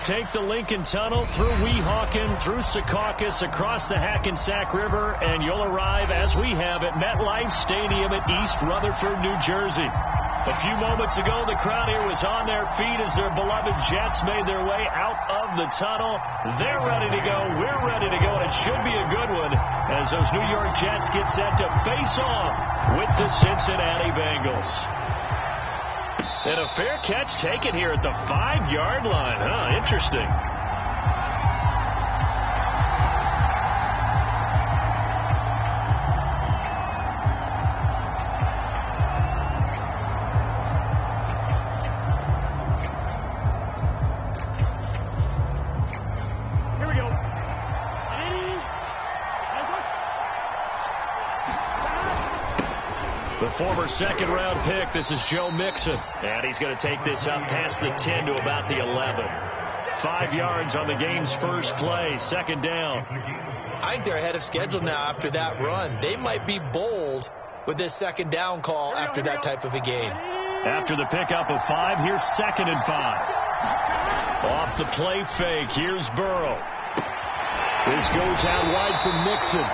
Take the Lincoln Tunnel through Weehawken, through Secaucus, across the Hackensack River, and you'll arrive, as we have, at MetLife Stadium at East Rutherford, New Jersey. A few moments ago, the crowd here was on their feet as their beloved Jets made their way out of the tunnel. They're ready to go. We're ready to go, and it should be a good one as those New York Jets get set to face off with the Cincinnati Bengals. And a fair catch taken here at the 5-yard line. Huh, interesting. Former second-round pick. This is Joe Mixon. And he's going to take this up past the 10 to about the 11. 5 yards on the game's first play. Second down. I think they're ahead of schedule now after that run. They might be bold with this second down call after that type of a game. After the pickup of 5, here's 2nd and 5. Off the play fake, here's Burrow. This goes out wide from Mixon.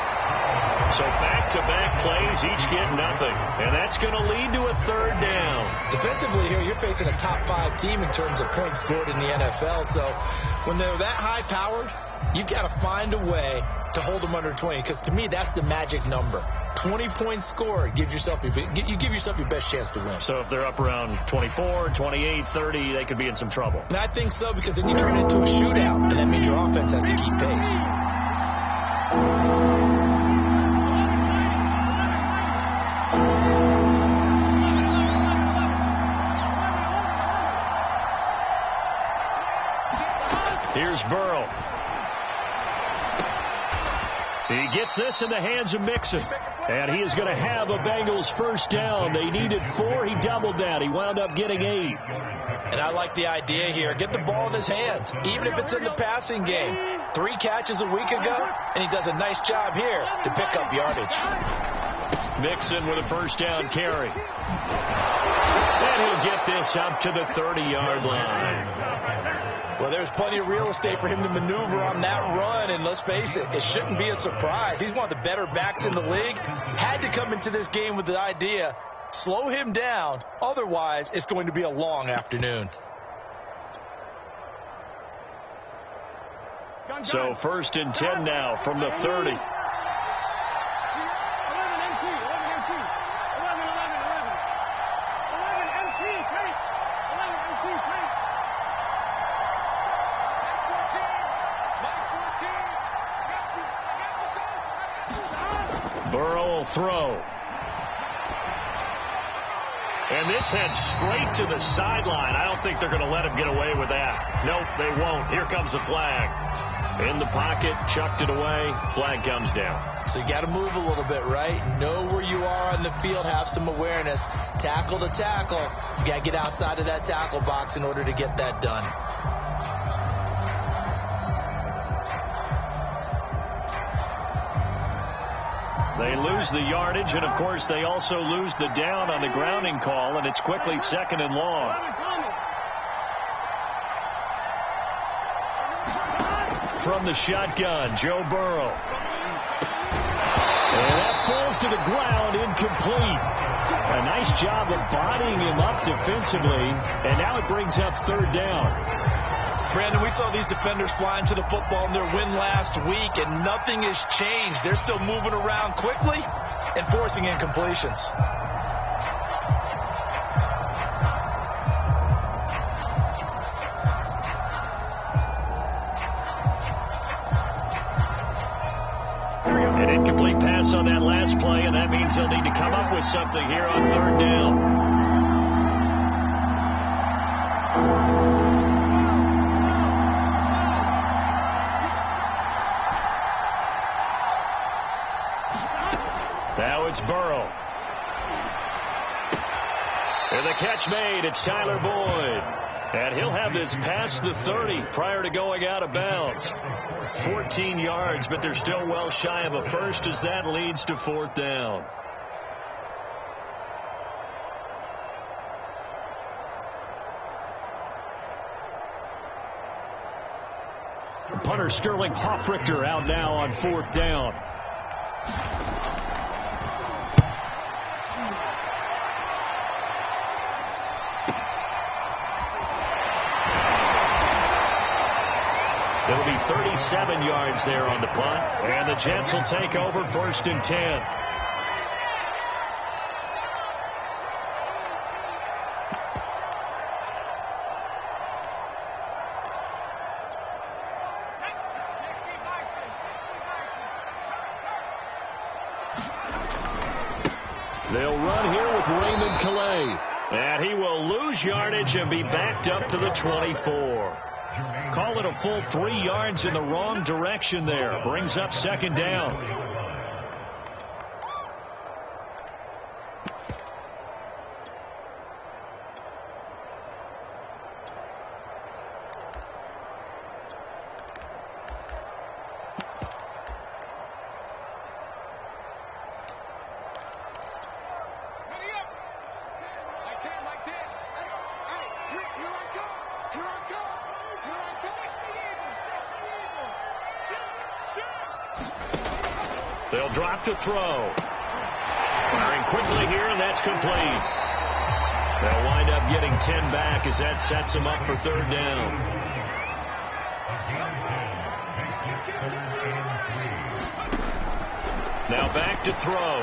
So back-to-back plays, each get nothing. And that's going to lead to a 3rd down. Defensively here, you're facing a top-5 team in terms of points scored in the NFL. So when they're that high-powered, you've got to find a way to hold them under 20. Because to me, that's the magic number. 20 points scored gives yourself you give yourself your best chance to win. So if they're up around 24, 28, 30, they could be in some trouble. And I think so, because then you turn it into a shootout, and that means your offense has to keep pace. Here's Burrow. He gets this in the hands of Mixon. And he is going to have a Bengals first down. They needed 4. He doubled that. He wound up getting 8. And I like the idea here. Get the ball in his hands, even if it's in the passing game. 3 catches a week ago, and he does a nice job here to pick up yardage. Mixon with a first down carry. And he'll get this up to the 30-yard line. Well, there's plenty of real estate for him to maneuver on that run, and let's face it, it shouldn't be a surprise. He's one of the better backs in the league. Had to come into this game with the idea, slow him down, otherwise it's going to be a long afternoon. So 1st and 10 now from the 30. Burrow will throw. And this heads straight to the sideline. I don't think they're going to let him get away with that. Nope, they won't. Here comes the flag. In the pocket, chucked it away. Flag comes down. So you got to move a little bit, right? Know where you are on the field. Have some awareness. Tackle to tackle. You got to get outside of that tackle box in order to get that done. They lose the yardage, and, of course, they also lose the down on the grounding call, and it's quickly 2nd and long. From the shotgun, Joe Burrow. And that falls to the ground, incomplete. A nice job of bodying him up defensively, and now it brings up 3rd down. Brandon, we saw these defenders flying to the football in their win last week, and nothing has changed. They're still moving around quickly and forcing incompletions. An incomplete pass on that last play, and that means they'll need to come up with something here on 3rd down. Now it's Burrow. And the catch made. It's Tyler Boyd. And he'll have this past the 30 prior to going out of bounds. 14 yards, but they're still well shy of a first as that leads to 4th down. Punter Sterling Hoffrichter out now on 4th down. It'll be 37 yards there on the punt. And the Jets will take over 1st and 10. They'll run here with Raymond Calais. And he will lose yardage and be backed up to the 24. Call it a full 3 yards in the wrong direction there. Brings up 2nd down. They'll drop to throw. Firing quickly here, and that's complete. They'll wind up getting 10 back as that sets them up for 3rd down. Now back to throw.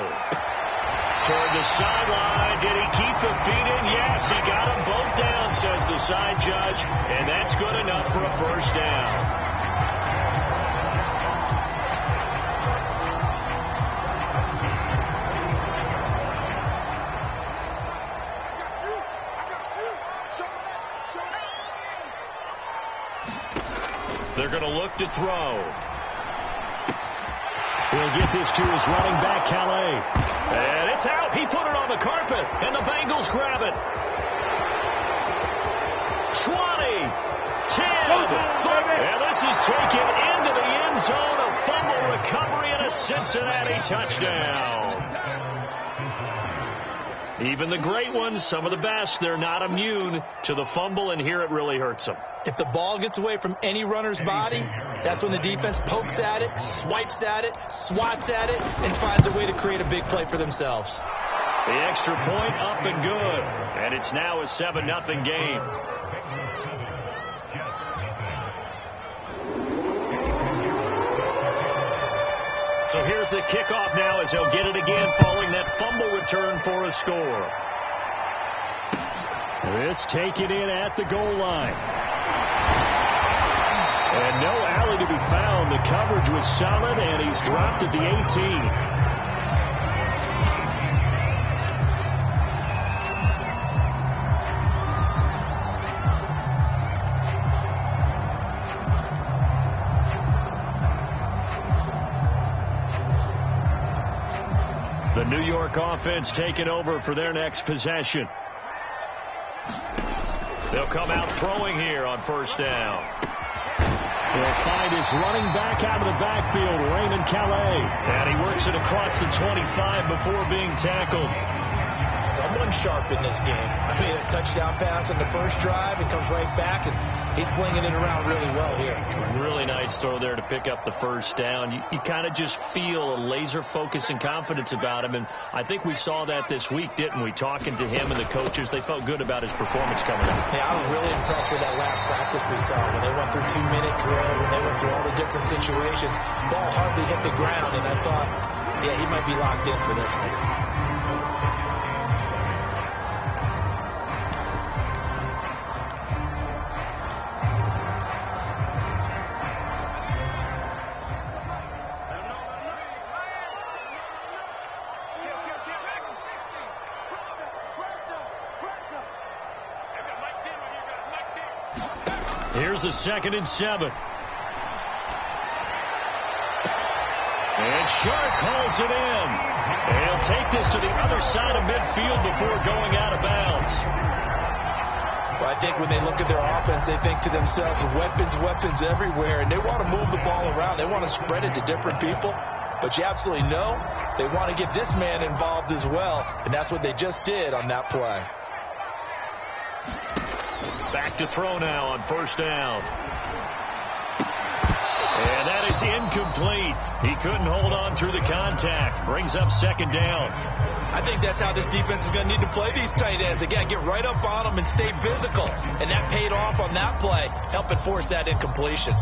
Toward the sideline. Did he keep the feet in? Yes, he got them both down, says the side judge, and that's good enough for a 1st down. They're going to look to throw. He'll get this to his running back, Calais. And it's out. He put it on the carpet, and the Bengals grab it. 20, 10, and this is taken into the end zone. A fumble recovery and a Cincinnati touchdown. Even the great ones, some of the best, they're not immune to the fumble, and here it really hurts them. If the ball gets away from any runner's body, that's when the defense pokes at it, swipes at it, swats at it, and finds a way to create a big play for themselves. The extra point up and good, and it's now a 7-0 game. So here's the kickoff now as they'll get it again following that fumble return for a score. This taken in at the goal line. And no alley to be found. The coverage was solid, and he's dropped at the 18. The New York offense taking over for their next possession. They'll come out throwing here on 1st down. He'll find his running back out of the backfield, Raymond Calais. And he works it across the 25 before being tackled. Someone sharp in this game. I mean, a touchdown pass on the first drive and comes right back, and he's flinging it around really well here. Really nice throw there to pick up the 1st down. You kind of just feel a laser focus and confidence about him, and I think we saw that this week, didn't we? Talking to him and the coaches, they felt good about his performance coming up. Yeah, I was really impressed with that last practice we saw when they went through 2-minute drill, when they went through all the different situations. Ball hardly hit the ground, and I thought, yeah, he might be locked in for this one. Here's a 2nd and 7. And Sharp calls it in. And he'll take this to the other side of midfield before going out of bounds. Well, I think when they look at their offense, they think to themselves, weapons everywhere, and they want to move the ball around. They want to spread it to different people. But you absolutely know they want to get this man involved as well, and that's what they just did on that play. Back to throw now on 1st down. And that is incomplete. He couldn't hold on through the contact. Brings up second down. I think that's how this defense is going to need to play these tight ends. Again, get right up on them and stay physical. And that paid off on that play, helping force that incompletion.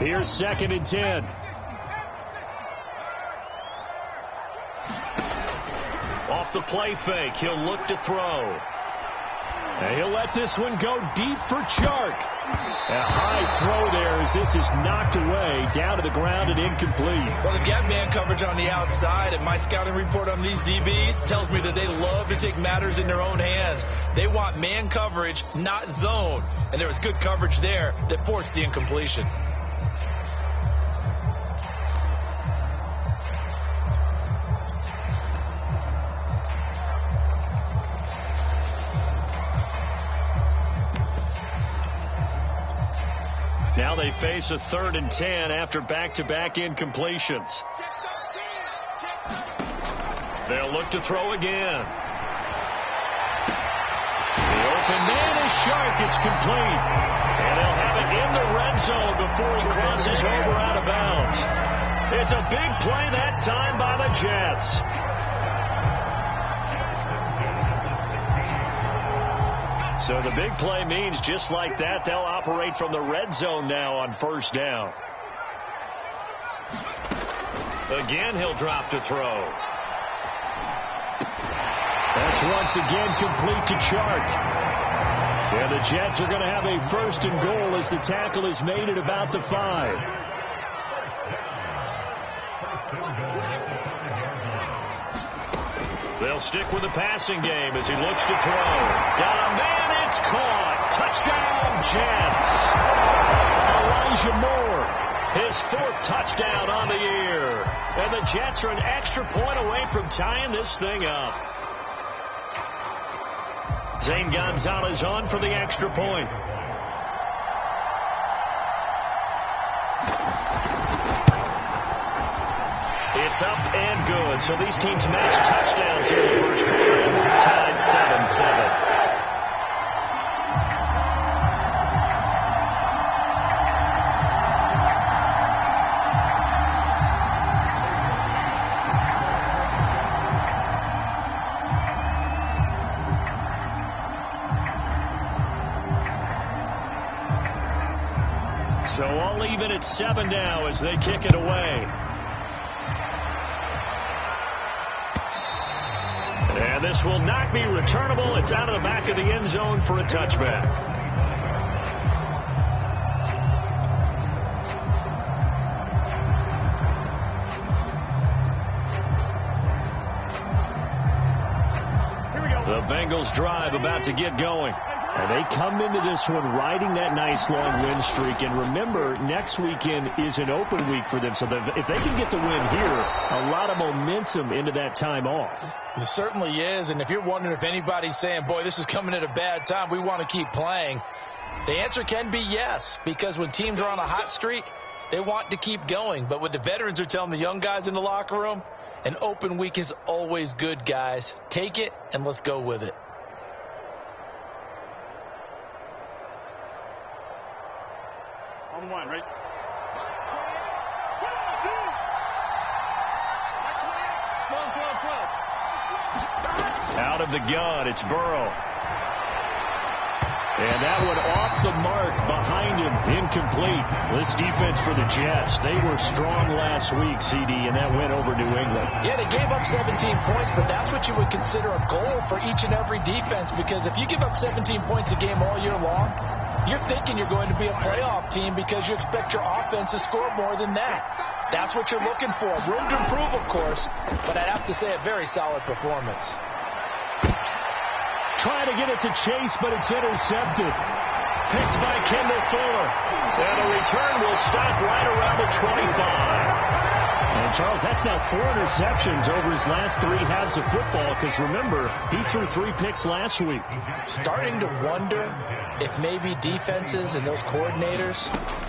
Here's 2nd and 10. Off the play fake, he'll look to throw. And he'll let this one go deep for Chark. A high throw there as this is knocked away, down to the ground and incomplete. Well, they've got man coverage on the outside, and my scouting report on these DBs tells me that they love to take matters in their own hands. They want man coverage, not zone. And there was good coverage there that forced the incompletion. Now they face a 3rd and 10 after back-to-back incompletions. They'll look to throw again. The open man is Chark. It's complete. And they'll have it in the red zone before he crosses over out of bounds. It's a big play that time by the Jets. So the big play means just like that, they'll operate from the red zone now on 1st down. Again, he'll drop to throw. That's once again complete to Chark. And the Jets are going to have a 1st and goal as the tackle is made at about the 5. They'll stick with the passing game as he looks to throw. Got a man, it's caught. Touchdown, Jets. Elijah Moore, his 4th touchdown on the year. And the Jets are an extra point away from tying this thing up. Zane Gonzalez on for the extra point. It's up and good. So these teams match touchdowns here in the first quarter. Tied 7-7. So all even at 7 now as they kick it away. And this will not be returnable. It's out of the back of the end zone for a touchback. Here we go. The Bengals drive about to get going. And they come into this one riding that nice long win streak. And remember, next weekend is an open week for them. So if they can get the win here, a lot of momentum into that time off. It certainly is. And if you're wondering if anybody's saying, boy, this is coming at a bad time, we want to keep playing, the answer can be yes. Because when teams are on a hot streak, they want to keep going. But what the veterans are telling the young guys in the locker room, an open week is always good, guys. Take it and let's go with it. On 1, right? Out of the gun, it's Burrow. And that one off the mark behind him, incomplete. This defense for the Jets, they were strong last week, CD, and that went over New England. Yeah, they gave up 17 points, but that's what you would consider a goal for each and every defense, because if you give up 17 points a game all year long, you're thinking you're going to be a playoff team because you expect your offense to score more than that. That's what you're looking for. Room to improve, of course, but I'd have to say a very solid performance. Trying to get it to Chase, but it's intercepted. Picked by Kendall Fuller. And the return will stop right around the 25. And, Charles, that's now 4 interceptions over his last 3 halves of football because, remember, he threw 3 picks last week. Starting to wonder if maybe defenses and those coordinators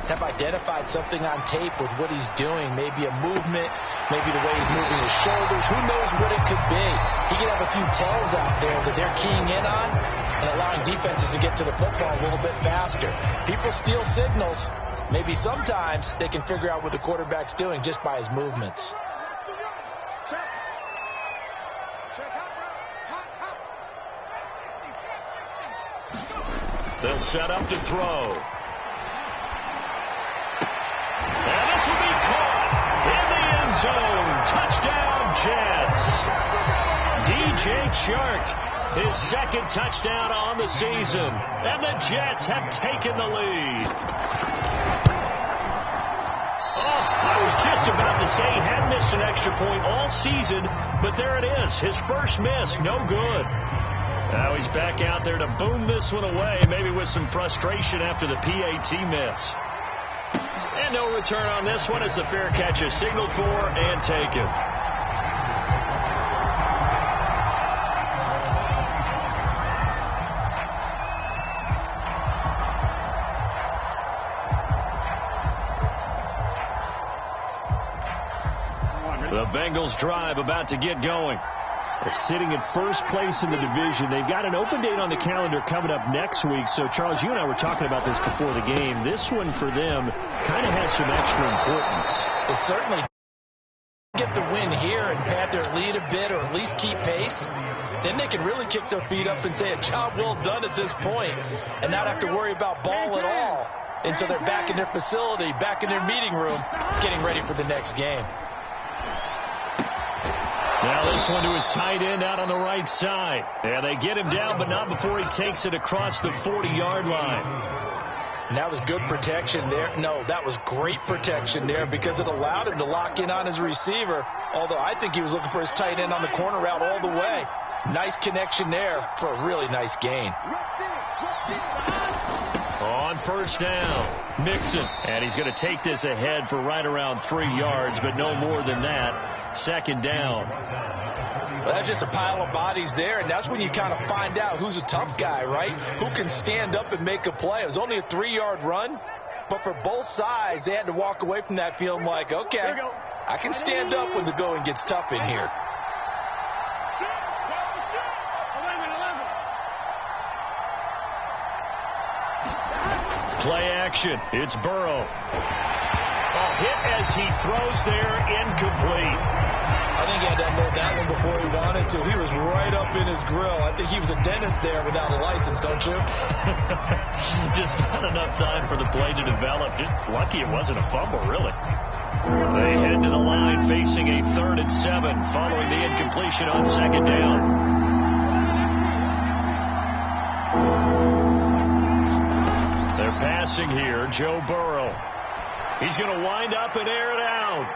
have identified something on tape with what he's doing. Maybe a movement, maybe the way he's moving his shoulders. Who knows what it could be? He could have a few tells out there that they're keying in on and allowing defenses to get to the football a little bit faster. People steal signals. Maybe sometimes they can figure out what the quarterback's doing just by his movements. They'll set up to throw. And this will be caught in the end zone. Touchdown, Jets. DJ Chark, his second touchdown on the season. And the Jets have taken the lead. I was just about to say he hadn't missed an extra point all season, but there it is. His first miss, no good. Now he's back out there to boom this one away, maybe with some frustration after the PAT miss. And no return on this one as the fair catch is signaled for and taken. The Bengals drive about to get going. They're sitting at first place in the division. They've got an open date on the calendar coming up next week. So, Charles, you and I were talking about this before the game. This one for them kind of has some extra importance. They certainly get the win here and pad their lead a bit or at least keep pace. Then they can really kick their feet up and say a job well done at this point and not have to worry about ball at all until they're back in their facility, back in their meeting room, getting ready for the next game. Now this one to his tight end out on the right side. Yeah, they get him down, but not before he takes it across the 40-yard line. And that was good protection there. No, that was great protection there because it allowed him to lock in on his receiver, although I think he was looking for his tight end on the corner route all the way. Nice connection there for a really nice gain. On first down, Mixon. And he's going to take this ahead for right around 3 yards, but no more than that. Second down. Well, that's just a pile of bodies there, and that's when you kind of find out who's a tough guy, right? Who can stand up and make a play. It was only a 3-yard run, but for both sides, they had to walk away from that feeling like, okay, I can stand up when the going gets tough in here. Play action. It's Burrow. A hit as he throws there, incomplete. I think he had to unload that one before he wanted to. He was right up in his grill. I think he was a dentist there without a license, don't you? Just not enough time for the play to develop. Just lucky it wasn't a fumble, really. They head to the line facing a 3rd and 7 following the incompletion on second down. They're passing here. Joe Burrow. He's going to wind up and air it out.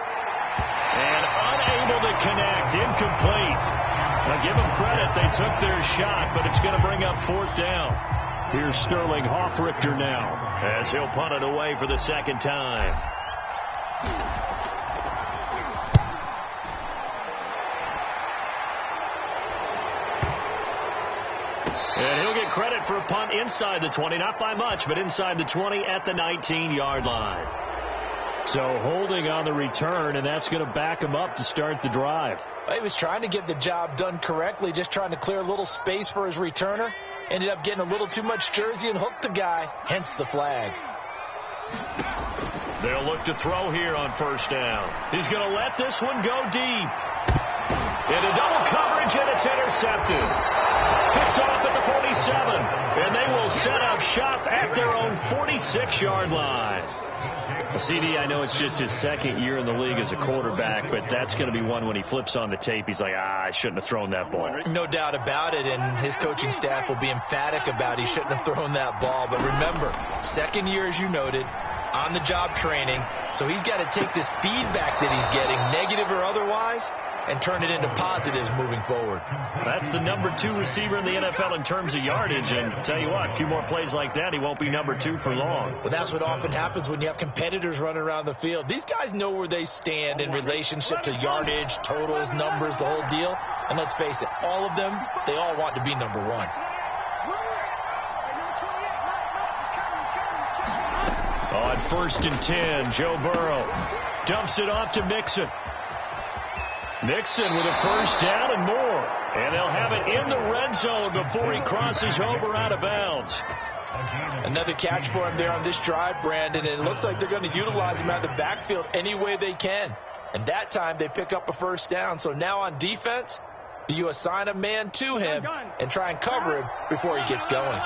And unable to connect. Incomplete. Now give them credit. They took their shot, but it's going to bring up 4th down. Here's Sterling Hoffrichter now as he'll punt it away for the second time. And he'll get credit for a punt inside the 20. Not by much, but inside the 20 at the 19-yard line. So holding on the return, and that's going to back him up to start the drive. He was trying to get the job done correctly, just trying to clear a little space for his returner. Ended up getting a little too much jersey and hooked the guy, hence the flag. They'll look to throw here on first down. He's going to let this one go deep. Into double coverage, and it's intercepted. Picked off at the 47, and they will set up shop at their own 46-yard line. CD, I know it's just his second year in the league as a quarterback, but that's going to be one when he flips on the tape. He's like, I shouldn't have thrown that ball. No doubt about it, and his coaching staff will be emphatic about he shouldn't have thrown that ball. But remember, second year, as you noted, on-the-job training, so he's got to take this feedback that he's getting, negative or otherwise, and turn it into positives moving forward. That's the number 2 receiver in the NFL in terms of yardage, and tell you what, a few more plays like that, he won't be number 2 for long. Well, that's what often happens when you have competitors running around the field. These guys know where they stand in relationship to yardage, totals, numbers, the whole deal. And let's face it, all of them, they all want to be number 1. On 1st and 10, Joe Burrow dumps it off to Mixon. Mixon with a first down and more. And they'll have it in the red zone before he crosses over out of bounds. Another catch for him there on this drive, Brandon. And it looks like they're going to utilize him out of the backfield any way they can. And that time they pick up a first down. So now on defense, do you assign a man to him and try and cover him before he gets going?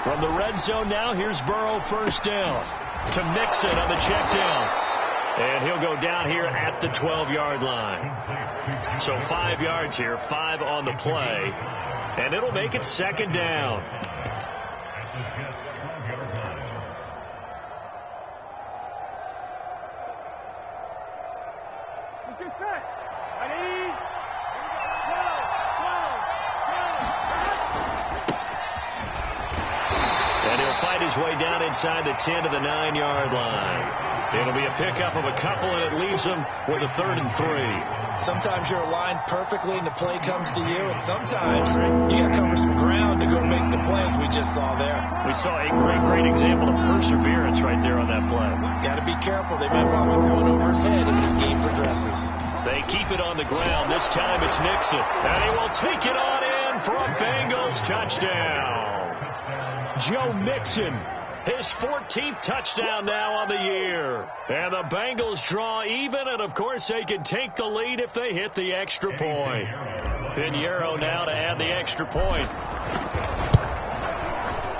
From the red zone now, here's Burrow first down to Mixon on the check down. And he'll go down here at the 12-yard line. So 5 yards here, 5 on the play. And it'll make it second down. Let's get set. Ready? And he'll fight his way down inside the 10 to the 9-yard line. It'll be a pickup of a couple, and it leaves them with a 3rd and 3. Sometimes you're aligned perfectly and the play comes to you, and sometimes you got to cover some ground to go make the plays we just saw there. We saw a great example of perseverance right there on that play. Got to be careful. They might want to throw it over his head as this game progresses. They keep it on the ground. This time it's Mixon. And he will take it on in for a Bengals touchdown. Joe Mixon, his 14th touchdown now on the year. And the Bengals draw even, and of course they can take the lead if they hit the extra point. Pinheiro now to add the extra point.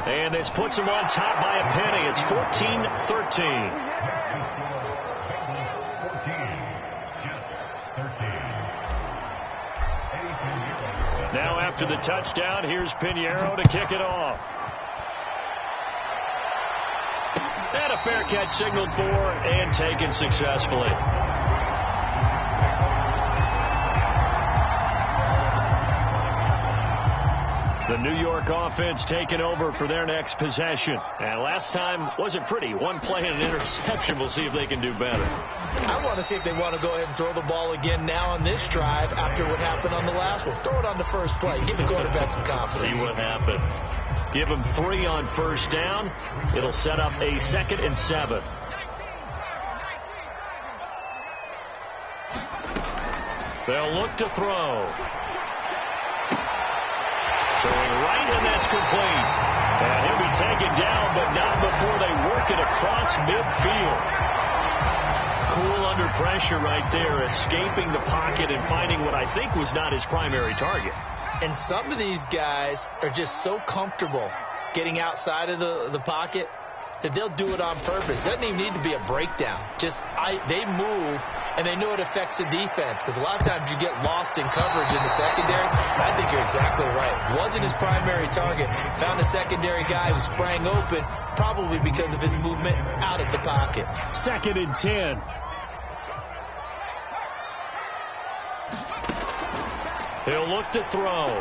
And this puts them on top by a penny. It's 14-13. Now after the touchdown, here's Pinheiro to kick it off. And a fair catch signaled for and taken successfully. The New York offense taking over for their next possession. And last time wasn't pretty. One play and an interception. We'll see if they can do better. I want to see if they want to go ahead and throw the ball again now on this drive after what happened on the last one. Throw it on the first play. Give the quarterback some confidence. See what happens. Give them 3 on first down. It'll set up a 2nd and 7. They'll look to throw. Throwing right, and that's complete. And he'll be taken down, but not before they work it across midfield. Cool under pressure right there, escaping the pocket and finding what I think was not his primary target. And some of these guys are just so comfortable getting outside of the pocket that they'll do it on purpose. It doesn't even need to be a breakdown. They move, and they know it affects the defense, because a lot of times you get lost in coverage in the secondary. I think you're exactly right. Wasn't his primary target. Found a secondary guy who sprang open, probably because of his movement out of the pocket. 2nd and 10. He'll look to throw.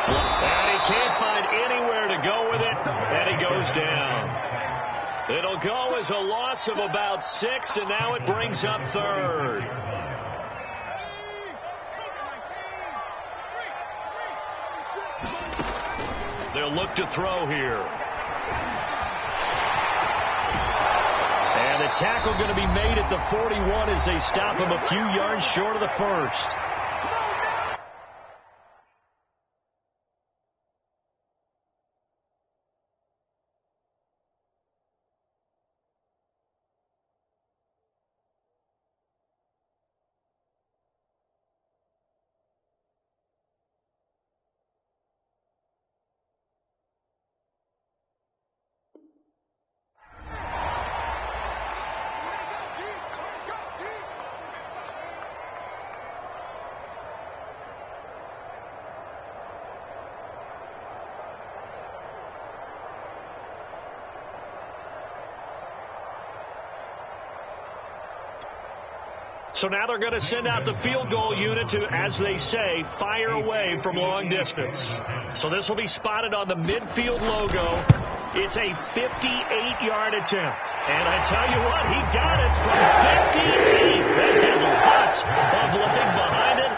And he can't find anywhere to go with it, and he goes down. It'll go as a loss of about 6, and now it brings up 3rd. They'll look to throw here. And the tackle going to be made at the 41 as they stop him a few yards short of the first. So now they're going to send out the field goal unit to, as they say, fire away from long distance. So this will be spotted on the midfield logo. It's a 58-yard attempt. And I tell you what, he got it from 58. That has lots of leg behind it.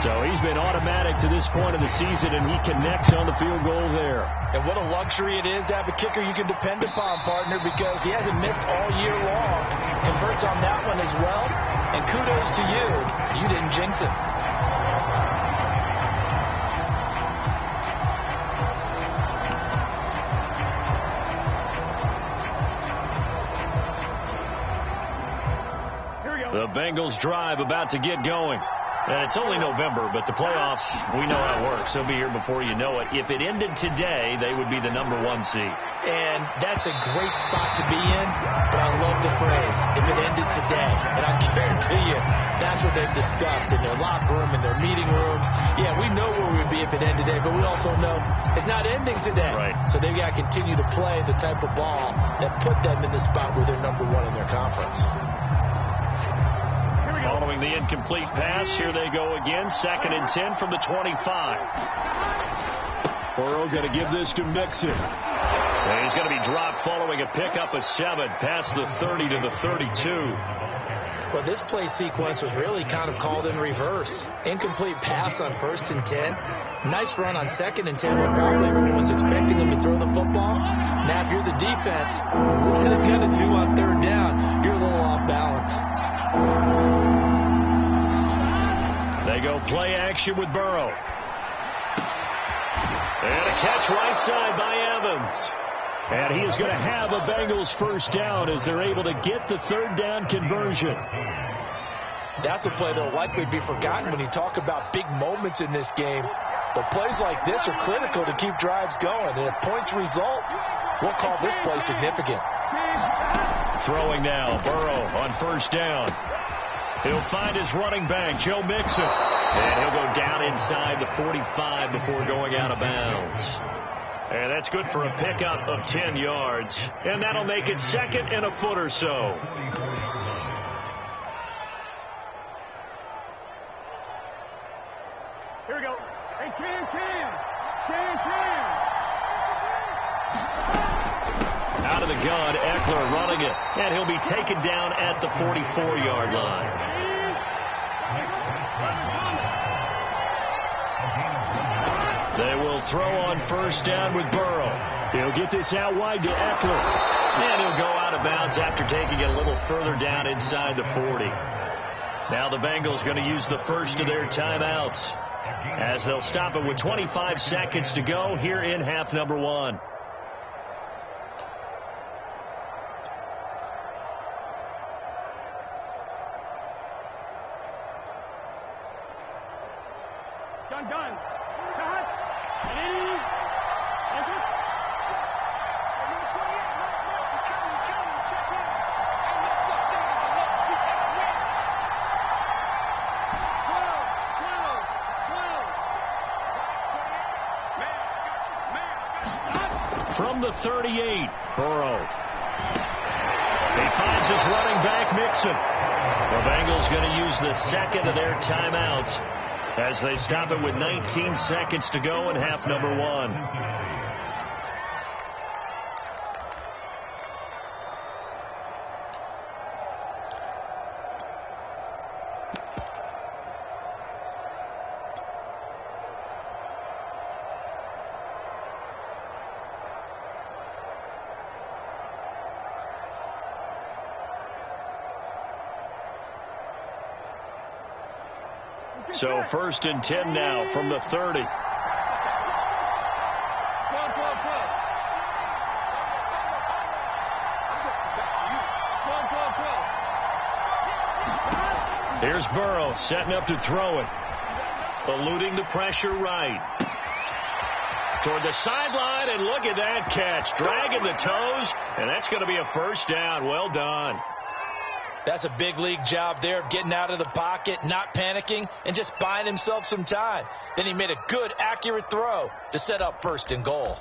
So he's been automatic to this point of the season, and he connects on the field goal there. And what a luxury it is to have a kicker you can depend upon, partner, because he hasn't missed all year long. Converts on that one as well. And kudos to you. You didn't jinx him. The Bengals drive about to get going. And it's only November, but the playoffs, we know how it works. They'll be here before you know it. If it ended today, they would be the #1 seed. And that's a great spot to be in, but I love the phrase, if it ended today. And I guarantee you, that's what they've discussed in their locker room, in their meeting rooms. Yeah, we know where we'd be if it ended today, but we also know it's not ending today. Right. So they've got to continue to play the type of ball that put them in the spot where they're #1 in their conference. Following the incomplete pass, here they go again. 2nd and 10 from the 25. Burrow going to give this to Mixon. And he's going to be dropped following a pickup of 7 past the 30 to the 32. Well, this play sequence was really kind of called in reverse. Incomplete pass on 1st and 10. Nice run on 2nd and 10 when probably everyone was expecting him to throw the football. Now, if you're the defense, what are they going to do on 3rd down? You're a little off balance. They go play action with Burrow. And a catch right side by Evans. And he is going to have a Bengals 1st down as they're able to get the 3rd down conversion. That's a play that will likely be forgotten when you talk about big moments in this game. But plays like this are critical to keep drives going. And if points result, we'll call this play significant. Throwing now, Burrow on 1st down. He'll find his running back, Joe Mixon. And he'll go down inside the 45 before going out of bounds. And that's good for a pickup of 10 yards. And that'll make it 2nd and a foot or so. Here we go. Hey, Cam. Out of the gun, Eckler running it. And he'll be taken down at the 44-yard line. They will throw on 1st down with Burrow. He'll get this out wide to Eckler. And he'll go out of bounds after taking it a little further down inside the 40. Now the Bengals going to use the first of their timeouts as they'll stop it with 25 seconds to go here in half #1. Done. Cut. Ready. From the 38, Burrow. He finds his running back, Mixon. The Bengals going to use the 2nd of their timeouts as they stop it with 19 seconds to go in half #1. So 1st and 10 now from the 30. Here's Burrow setting up to throw it. Eluding the pressure right. Toward the sideline, and look at that catch. Dragging the toes, and that's going to be a 1st down. Well done. That's a big league job there of getting out of the pocket, not panicking, and just buying himself some time. Then he made a good, accurate throw to set up 1st and goal.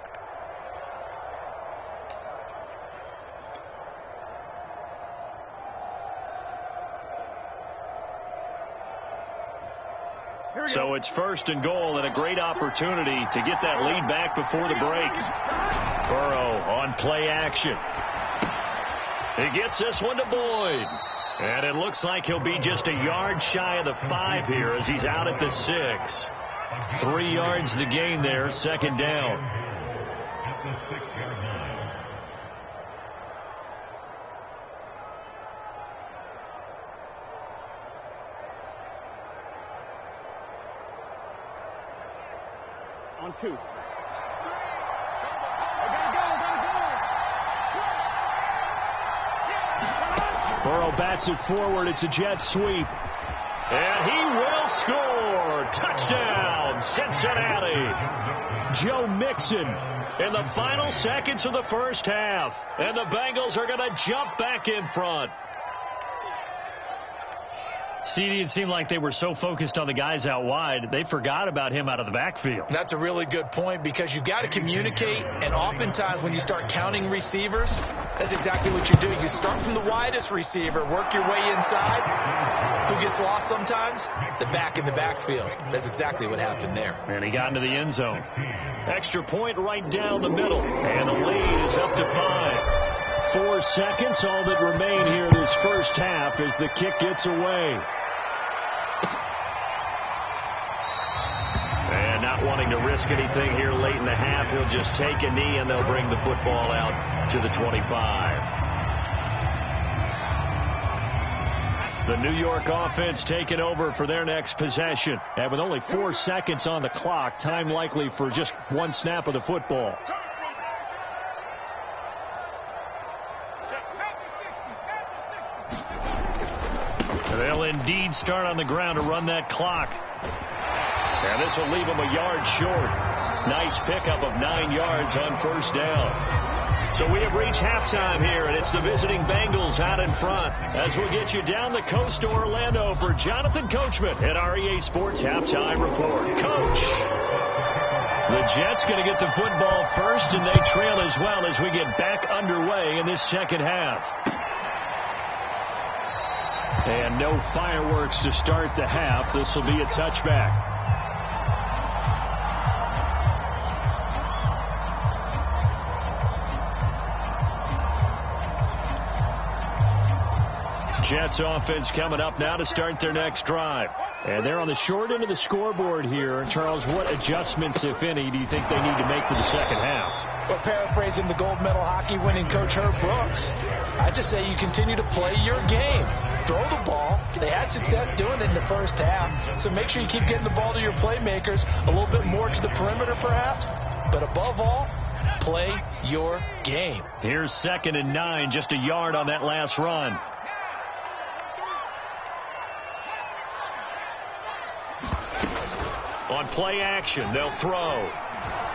So it's 1st and goal and a great opportunity to get that lead back before the break. Burrow on play action. He gets this one to Boyd. And it looks like he'll be just a yard shy of the 5 here as he's out at the 6. 3 yards the gain there, 2nd down. At the 6-yard line. On 2. Burrow bats it forward. It's a jet sweep. And he will score. Touchdown, Cincinnati. Joe Mixon in the final seconds of the first half. And the Bengals are going to jump back in front. CD, it seemed like they were so focused on the guys out wide, they forgot about him out of the backfield. That's a really good point because you've got to communicate, and oftentimes when you start counting receivers, that's exactly what you do. You start from the widest receiver, work your way inside. Who gets lost sometimes? The back in the backfield. That's exactly what happened there. And he got into the end zone. Extra point right down the middle, and the lead is up to 5. 4 seconds, all that remain here this first half as the kick gets away. And not wanting to risk anything here late in the half, he'll just take a knee and they'll bring the football out to the 25. The New York offense taking over for their next possession. And with only 4 seconds on the clock, time likely for just 1 snap of the football. They'll indeed start on the ground to run that clock. And this will leave them a yard short. Nice pickup of 9 yards on first down. So we have reached halftime here, and it's the visiting Bengals out in front. As we'll get you down the coast to Orlando for Jonathan Coachman at our EA Sports Halftime Report. Coach. The Jets going to get the football first, and they trail as well as we get back underway in this second half. And no fireworks to start the half. This will be a touchback. Jets offense coming up now to start their next drive. And they're on the short end of the scoreboard here. Charles, what adjustments, if any, do you think they need to make for the second half? Well, paraphrasing the gold medal hockey winning coach Herb Brooks, I just say you continue to play your game. Throw the ball. They had success doing it in the first half. So make sure you keep getting the ball to your playmakers, a little bit more to the perimeter perhaps. But above all, play your game. Here's 2nd and 9, just a yard on that last run. On play action, they'll throw.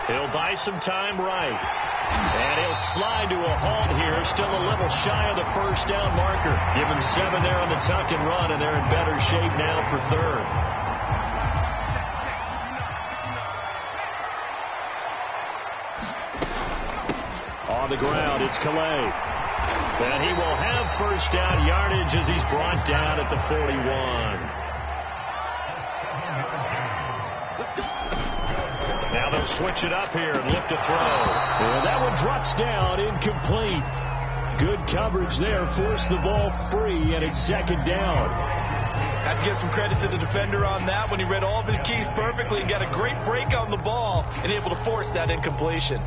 He'll buy some time right. And he'll slide to a halt here, still a little shy of the first down marker. Give him 7 there on the tuck and run, and they're in better shape now for 3rd. On the ground, it's Calais. And he will have first down yardage as he's brought down at the 41. Now they'll switch it up here and look to throw. And that one drops down, incomplete. Good coverage there, forced the ball free, and it's 2nd down. I'd give some credit to the defender on that when he read all of his keys perfectly and got a great break on the ball and able to force that incompletion.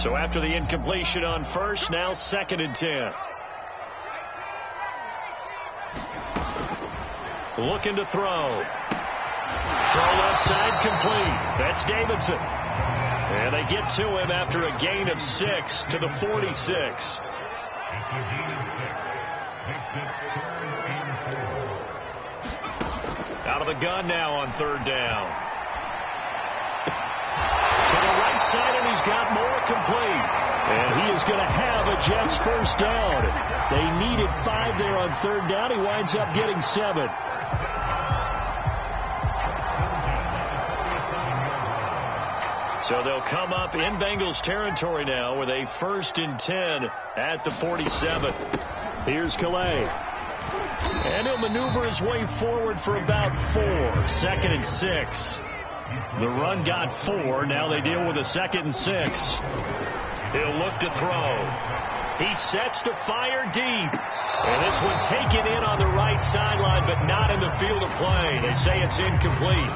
So after the incompletion on first, now 2nd and 10. Looking to throw. Throw left side complete. That's Davidson. And they get to him after a gain of 6 to the 46. Out of the gun now on 3rd down. To the right side, and he's got more complete. And he is going to have a Jets first down. They needed 5 there on 3rd down. He winds up getting 7. So they'll come up in Bengals territory now with a 1st and 10 at the 47. Here's Calais. And he'll maneuver his way forward for about 4. 2nd and 6. The run got 4. Now they deal with a 2nd and 6. He'll look to throw. He sets to fire deep. And this one taken in on the right sideline, but not in the field of play. They say it's incomplete.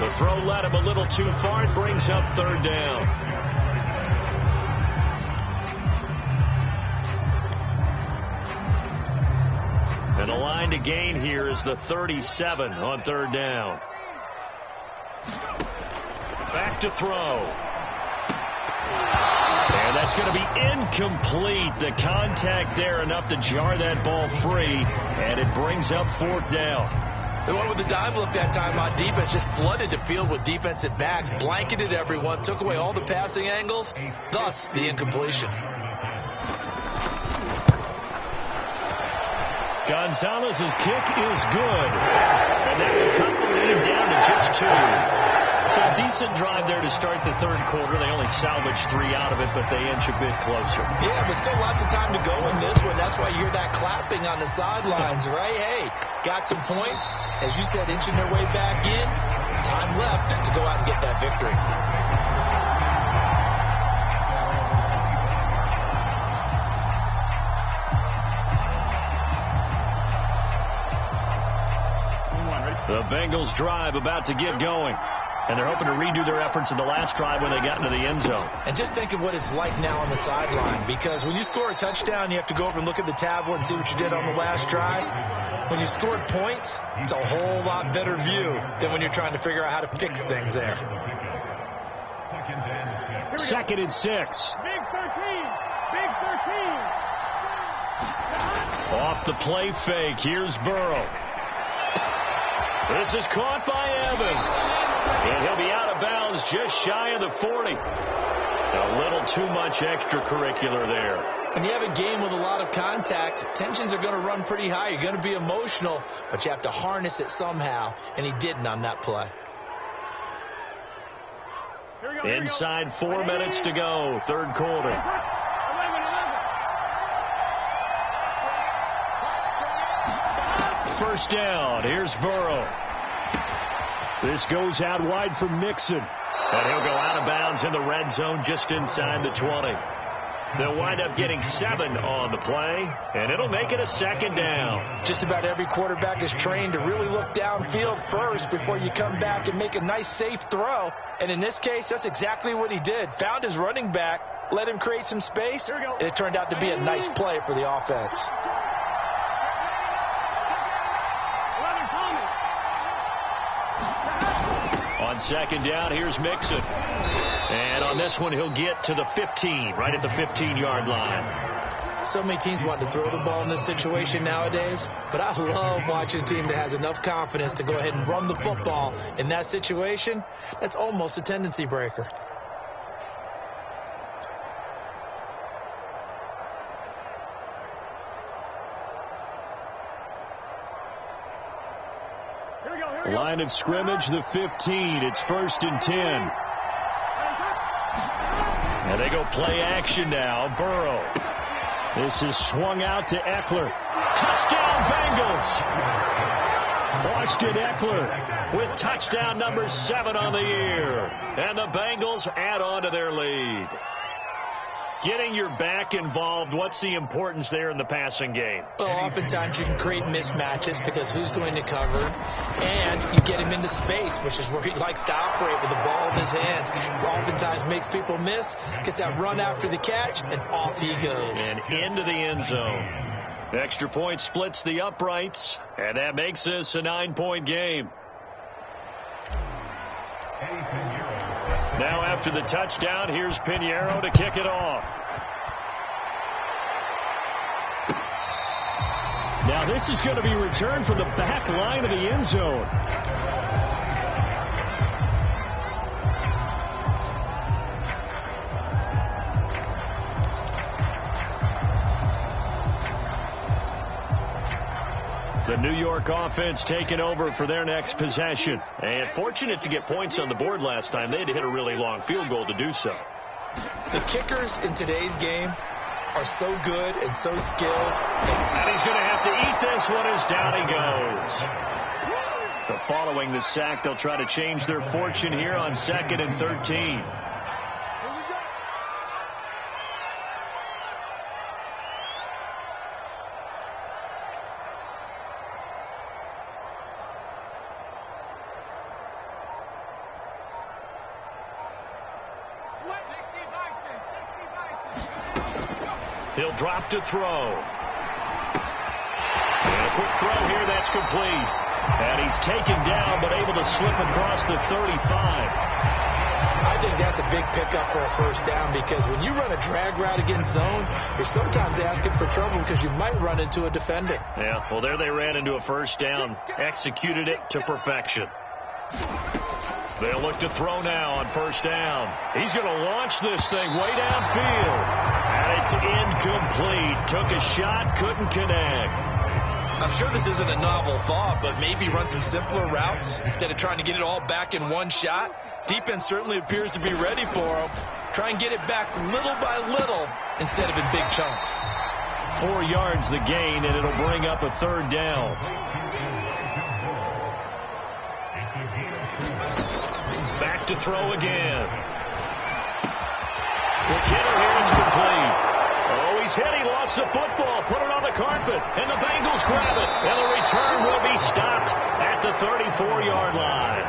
The throw led him a little too far. It brings up 3rd down. And the line to gain here is the 37 on 3rd down. Back to throw. And that's going to be incomplete. The contact there enough to jar that ball free. And it brings up 4th down. They went with the dime look that time on defense. Just flooded the field with defensive backs. Blanketed everyone. Took away all the passing angles. Thus, the incompletion. Gonzalez's kick is good. And that will cut the lead down to just 2. So a decent drive there to start the 3rd quarter. They only salvaged 3 out of it, but they inch a bit closer. Yeah, but still lots of time to go in this one. That's why you hear that clapping on the sidelines, right? Hey, got some points. As you said, inching their way back in. Time left to go out and get that victory. The Bengals drive about to get going. And they're hoping to redo their efforts in the last drive when they got into the end zone. And just think of what it's like now on the sideline. Because when you score a touchdown, you have to go over and look at the tablet and see what you did on the last drive. When you scored points, it's a whole lot better view than when you're trying to figure out how to fix things there. 2nd and 6. Big 13. Big 13. Off the play fake. Here's Burrow. This is caught by Evans. And he'll be out of bounds just shy of the 40. A little too much extracurricular there. When you have a game with a lot of contact, tensions are going to run pretty high. You're going to be emotional, but you have to harness it somehow. And he didn't on that play. Inside 4 minutes to go. 3rd quarter. 1st down. Here's Burrow. This goes out wide for Mixon. And he'll go out of bounds in the red zone just inside the 20. They'll wind up getting 7 on the play, and it'll make it a 2nd down. Just about every quarterback is trained to really look downfield first before you come back and make a nice, safe throw. And in this case, that's exactly what he did. Found his running back, let him create some space, and it turned out to be a nice play for the offense. On 2nd down, here's Mixon. And on this one, he'll get to the 15, right at the 15-yard line. So many teams want to throw the ball in this situation nowadays, but I love watching a team that has enough confidence to go ahead and run the football in that situation. That's almost a tendency breaker. Line of scrimmage, the 15. It's 1st and 10. And they go play action now. Burrow. This is swung out to Eckler. Touchdown, Bengals. Austin Eckler with touchdown number 7 on the year. And the Bengals add on to their lead. Getting your back involved, what's the importance there in the passing game? Well, oftentimes you can create mismatches because who's going to cover, and you get him into space, which is where he likes to operate with the ball in his hands. Oftentimes makes people miss, gets that run after the catch, and off he goes. And into the end zone. Extra point splits the uprights, and that makes this a 9-point game. Now after the touchdown, here's Pinheiro to kick it off. Now this is going to be returned from the back line of the end zone. The New York offense taking over for their next possession. And fortunate to get points on the board last time. They had to hit a really long field goal to do so. The kickers in today's game are so good and so skilled. And he's going to have to eat this one as down he goes. So following the sack, they'll try to change their fortune here on 2nd and 13. He'll drop to throw. And a quick throw here, that's complete. And he's taken down, but able to slip across the 35. I think that's a big pickup for a first down, because when you run a drag route against zone, you're sometimes asking for trouble because you might run into a defender. Yeah, well, there they ran into a first down. Executed it to perfection. They'll look to throw now on first down. He's going to launch this thing way downfield. And it's incomplete. Took a shot, couldn't connect. I'm sure this isn't a novel thought, but maybe run some simpler routes instead of trying to get it all back in one shot. Defense certainly appears to be ready for him. Try and get it back little by little instead of in big chunks. 4 yards the gain, and it'll bring up a third down. Back to throw again. McKinnon here, it's complete. Oh, he's hit. He lost the football. Put it on the carpet. And the Bengals grab it. And the return will be stopped at the 34-yard line.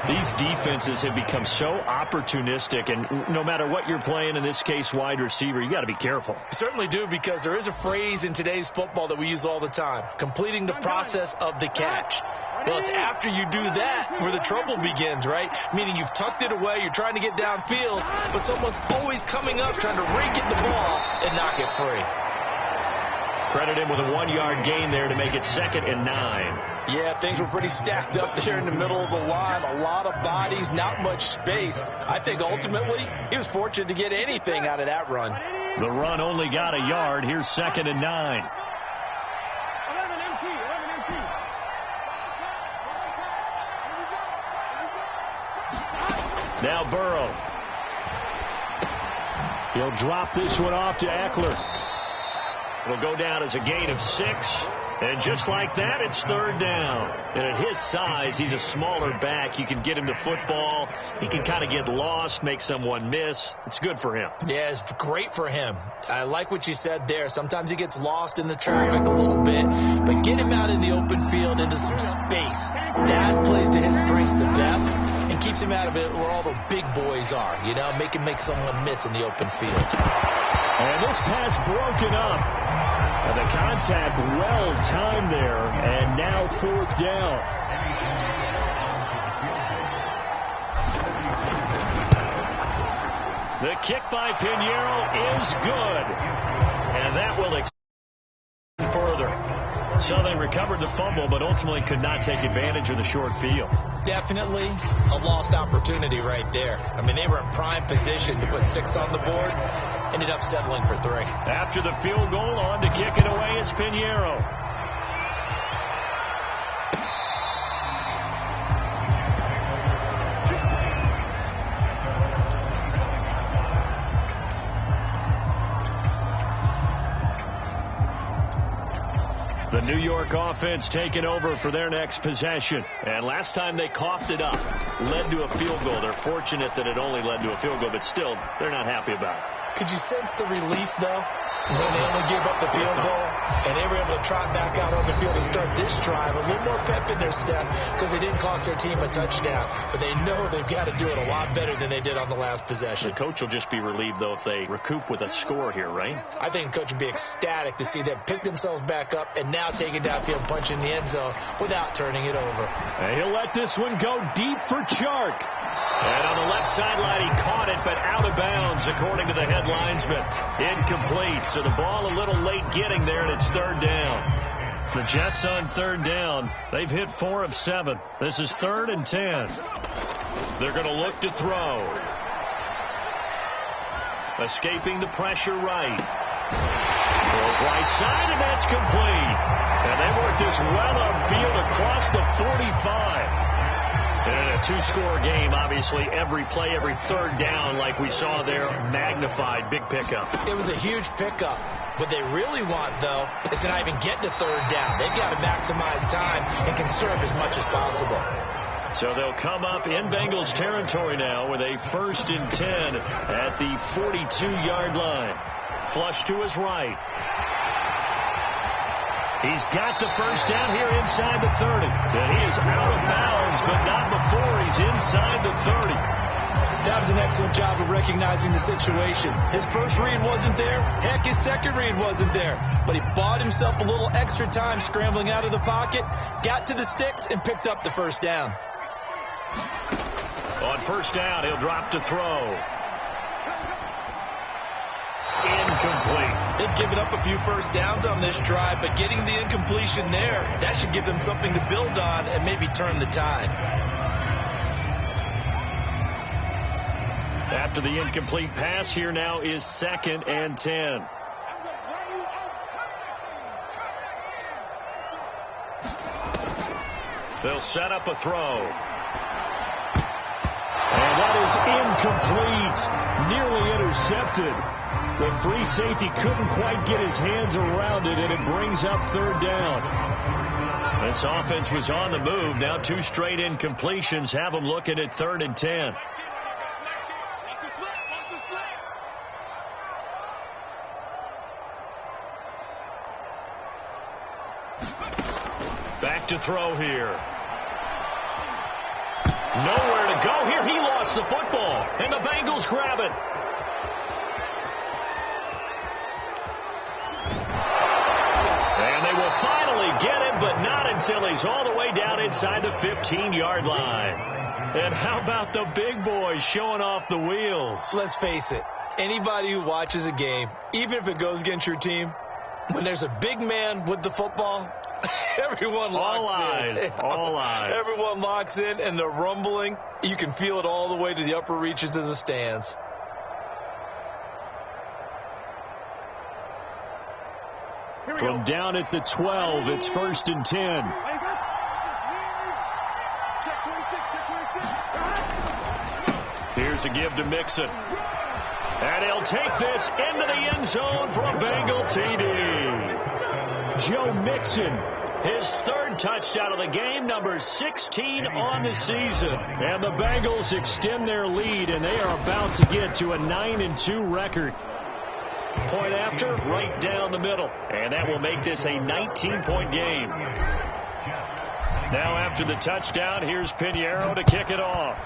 These defenses have become so opportunistic, and no matter what you're playing, in this case wide receiver, you got to be careful. You certainly do, because there is a phrase in today's football that we use all the time: completing the process of the catch. Well, it's after you do that where the trouble begins, right? Meaning you've tucked it away, you're trying to get downfield, but someone's always coming up trying to rake at the ball and knock it free. Credit him with a 1-yard gain there to make it 2nd and 9. Yeah, things were pretty stacked up there in the middle of the line. A lot of bodies, not much space. I think ultimately he was fortunate to get anything out of that run. The run only got a yard. Here's 2nd and 9. Now Burrow. He'll drop this one off to Eckler. It'll go down as a gain of 6. And just like that, it's third down. And at his size, he's a smaller back. You can get him to football. He can kind of get lost, make someone miss. It's good for him. Yeah, it's great for him. I like what you said there. Sometimes he gets lost in the traffic a little bit. But get him out in the open field into some space. That plays to his strengths the best and keeps him out of it where all the big boys are. You know, make someone miss in the open field. And this pass broken up. And the contact well timed there, and now 4th down. The kick by Pinheiro is good, and that will extend further. So they recovered the fumble, but ultimately could not take advantage of the short field. Definitely a lost opportunity right there. I mean, they were in prime position to put 6 on the board. Ended up settling for 3. After the field goal, on to kick it away is Pinheiro. The New York offense taking over for their next possession. And last time they coughed it up, led to a field goal. They're fortunate that it only led to a field goal, but still, they're not happy about it. Could you sense the relief, though, when they only gave up the field goal and they were able to trot back out on the field and start this drive? A little more pep in their step because they didn't cost their team a touchdown, but they know they've got to do it a lot better than they did on the last possession. The coach will just be relieved, though, if they recoup with a score here, right? I think the coach would be ecstatic to see them pick themselves back up and now take it downfield, punch in the end zone without turning it over. And he'll let this one go deep for Chark. And on the left sideline, he caught it, but out of bounds, according to the head linesman. Incomplete. So the ball a little late getting there, and it's third down. The Jets on third down. They've hit 4 of 7. This is 3rd and 10. They're going to look to throw. Escaping the pressure right. Throws right side, and that's complete. And they work this well upfield across the 45. And a two-score game, obviously, every play, every third down, like we saw there, magnified, big pickup. It was a huge pickup. What they really want, though, is to not even get to third down. They've got to maximize time and conserve as much as possible. So they'll come up in Bengals territory now with a 1st and 10 at the 42-yard line. Flush to his right. He's got the first down here inside the 30. And he is out of bounds, but not before he's inside the 30. That was an excellent job of recognizing the situation. His first read wasn't there. Heck, his second read wasn't there. But he bought himself a little extra time scrambling out of the pocket, got to the sticks, and picked up the first down. On first down, he'll drop to throw. Incomplete. They've given up a few first downs on this drive, but getting the incompletion there, that should give them something to build on and maybe turn the tide. After the incomplete pass, here now is 2nd and 10. They'll set up a throw. And that is incomplete. Nearly intercepted. The free safety couldn't quite get his hands around it, and it brings up third down. This offense was on the move. Now 2 straight incompletions have them looking at 3rd and 10. Back to throw here. Nowhere to go here. He lost the football, and the Bengals grab it. And they will finally get it, but not until he's all the way down inside the 15-yard line. And how about the big boys showing off the wheels? Let's face it, anybody who watches a game, even if it goes against your team, when there's a big man with the football, everyone locks in. All eyes. Everyone locks in, and the rumbling, you can feel it all the way to the upper reaches of the stands. From down at the 12, it's 1st and 10. Here's a give to Mixon. And he'll take this into the end zone for a Bengal TD. Joe Mixon, his 3rd touchdown of the game, number 16 on the season. And the Bengals extend their lead, and they are about to get to a 9-2 record. Point after, right down the middle. And that will make this a 19-point game. Now after the touchdown, here's Pinheiro to kick it off.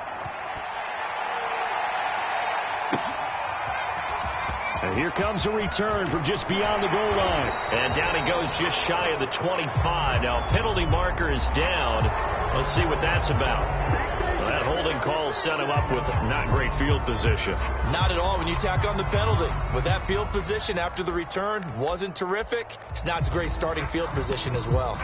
And here comes a return from just beyond the goal line. And down he goes just shy of the 25. Now penalty marker is down. Let's see what that's about. Well, that holding call set him up with not great field position. Not at all when you tack on the penalty. With that field position after the return wasn't terrific. It's not a great starting field position as well.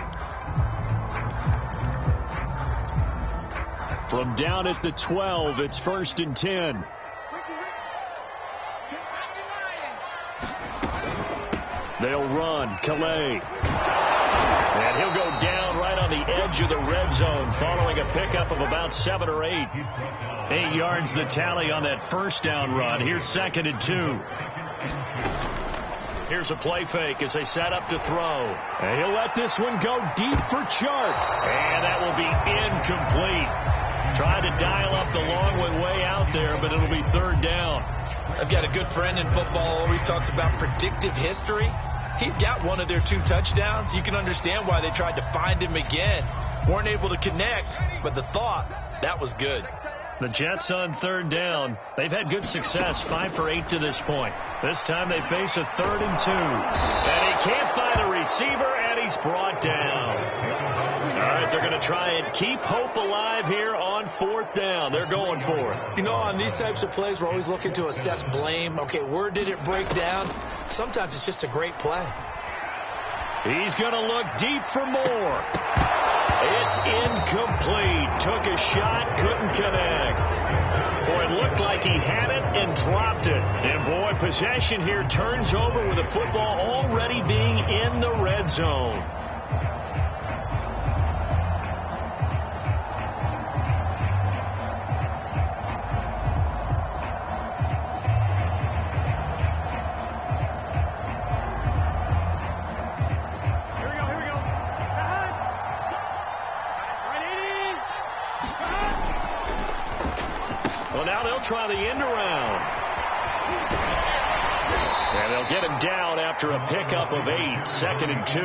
From down at the 12, it's 1st and 10. They'll run. Calais. And he'll go down right on the edge of the red zone following a pickup of about 7 or 8. 8 yards the tally on that first down run. Here's 2nd and 2. Here's a play fake as they set up to throw. And he'll let this one go deep for Chark. And that will be incomplete. Tried to dial up the long one way out there, but it'll be 3rd down. I've got a good friend in football, always talks about predictive history. He's got one of their 2 touchdowns. You can understand why they tried to find him again. Weren't able to connect, but the thought, that was good. The Jets on 3rd down. They've had good success, 5 for 8 to this point. This time they face a 3rd and 2. And he can't find a receiver, and he's brought down. All right, they're going to try and keep hope alive here on 4th down. They're going for it. You know, on these types of plays, we're always looking to assess blame. Okay, where did it break down? Sometimes it's just a great play. He's going to look deep for more. It's incomplete. Took a shot, couldn't connect. Boy, it looked like he had it and dropped it. And, boy, possession here turns over with the football already being in the red zone. they'll try the end around. And they'll get him down after a pickup of 8, 2nd and 2.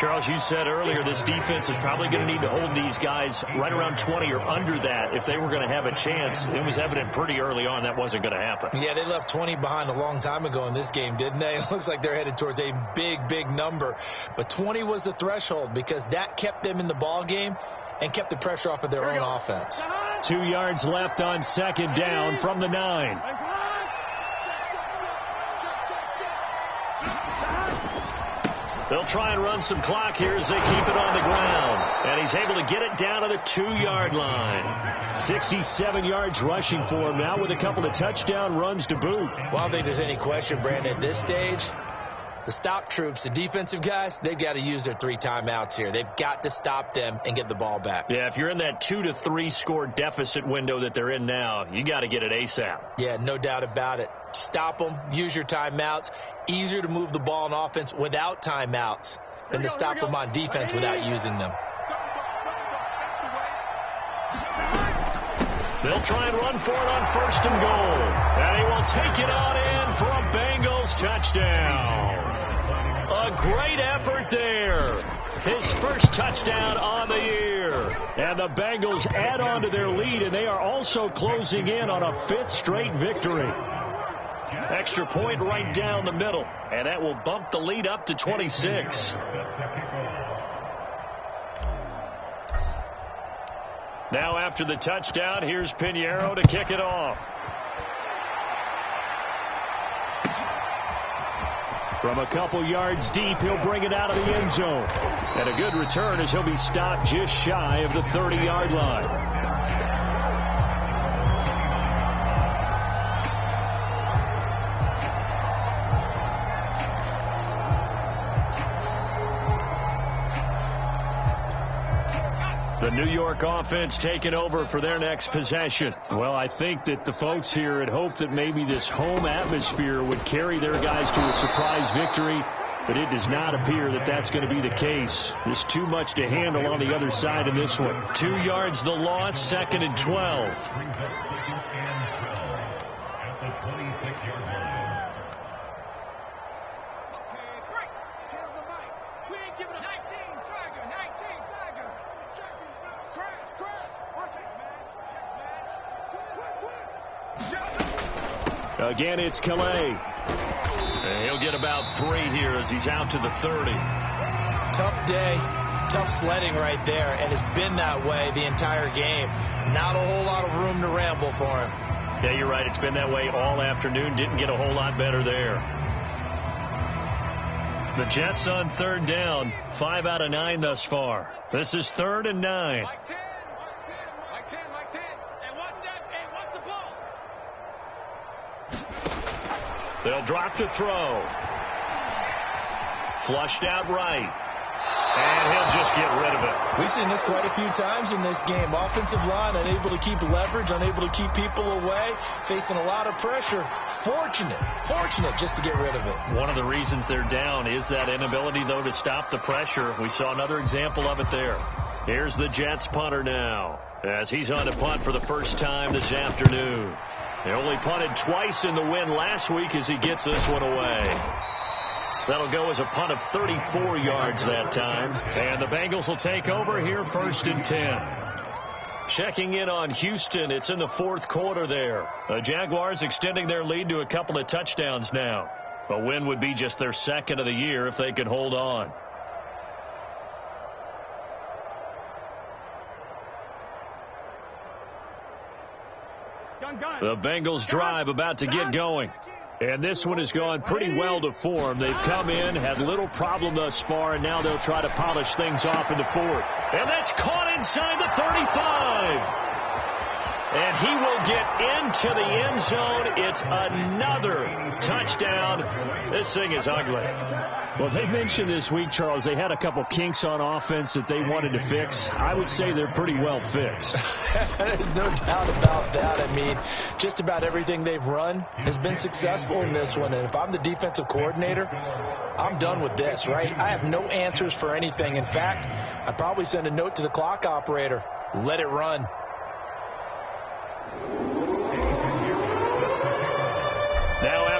Charles, you said earlier this defense is probably going to need to hold these guys right around 20 or under that if they were going to have a chance. It was evident pretty early on that wasn't going to happen. Yeah, they left 20 behind a long time ago in this game, didn't they? It looks like they're headed towards a big number. But 20 was the threshold because that kept them in the ball game and kept the pressure off of their own offense. 2 yards left on 2nd down from the 9. They'll try and run some clock here as they keep it on the ground. And he's able to get it down to the 2-yard line. 67 yards rushing for him now with a couple of touchdown runs to boot. Well, I don't think there's any question, Brandon, at this stage, the stop troops, the defensive guys, they've got to use their 3 timeouts here. They've got to stop them and get the ball back. Yeah, if you're in that 2 to 3 score deficit window that they're in now, you got to get it ASAP. Yeah, no doubt about it. Stop them, use your timeouts. Easier to move the ball on offense without timeouts than to stop them on defense without using them. They'll try and run for it on 1st and goal. And he will take it on in for a Bengals touchdown. A great effort there. His first touchdown on the year. And the Bengals add on to their lead, and they are also closing in on a 5th straight victory. Extra point right down the middle, and that will bump the lead up to 26. Now after the touchdown, here's Pinheiro to kick it off. From a couple yards deep, he'll bring it out of the end zone. And a good return as he'll be stopped just shy of the 30-yard line. The New York offense taking over for their next possession. Well, I think that the folks here had hoped that maybe this home atmosphere would carry their guys to a surprise victory, but it does not appear that that's going to be the case. There's too much to handle on the other side in this one. 2 yards the loss, 2nd and 12. At the 26-yard line. Again, it's Calais. And he'll get about 3 here as he's out to the 30. Tough day, tough sledding right there, and it's been that way the entire game. Not a whole lot of room to ramble for him. Yeah, you're right. It's been that way all afternoon. Didn't get a whole lot better there. The Jets on 3rd down. 5 out of 9 thus far. This is 3rd and 9. Mike 10. Mike 10. And what's that? Hey, what's the ball? They'll drop the throw. Flushed out right. And he'll just get rid of it. We've seen this quite a few times in this game. Offensive line unable to keep leverage, unable to keep people away, facing a lot of pressure. Fortunate just to get rid of it. One of the reasons they're down is that inability, though, to stop the pressure. We saw another example of it there. Here's the Jets punter now, as he's on to punt for the first time this afternoon. They only punted twice in the win last week as he gets this one away. That'll go as a punt of 34 yards that time. And the Bengals will take over here 1st and 10. Checking in on Houston. It's in the 4th quarter there. The Jaguars extending their lead to a couple of touchdowns now. A win would be just their 2nd of the year if they could hold on. The Bengals drive about to get going. And this one has gone pretty well to form. They've come in, had little problem thus far, and now they'll try to polish things off in the 4th. And that's caught inside the 35. And he will get into the end zone. It's another touchdown. This thing is ugly. Well, they mentioned this week, Charles, they had a couple kinks on offense that they wanted to fix. I would say they're pretty well fixed. There's no doubt about that. I mean, just about everything they've run has been successful in this one. And if I'm the defensive coordinator, I'm done with this, right? I have no answers for anything. In fact, I'd probably send a note to the clock operator. Let it run.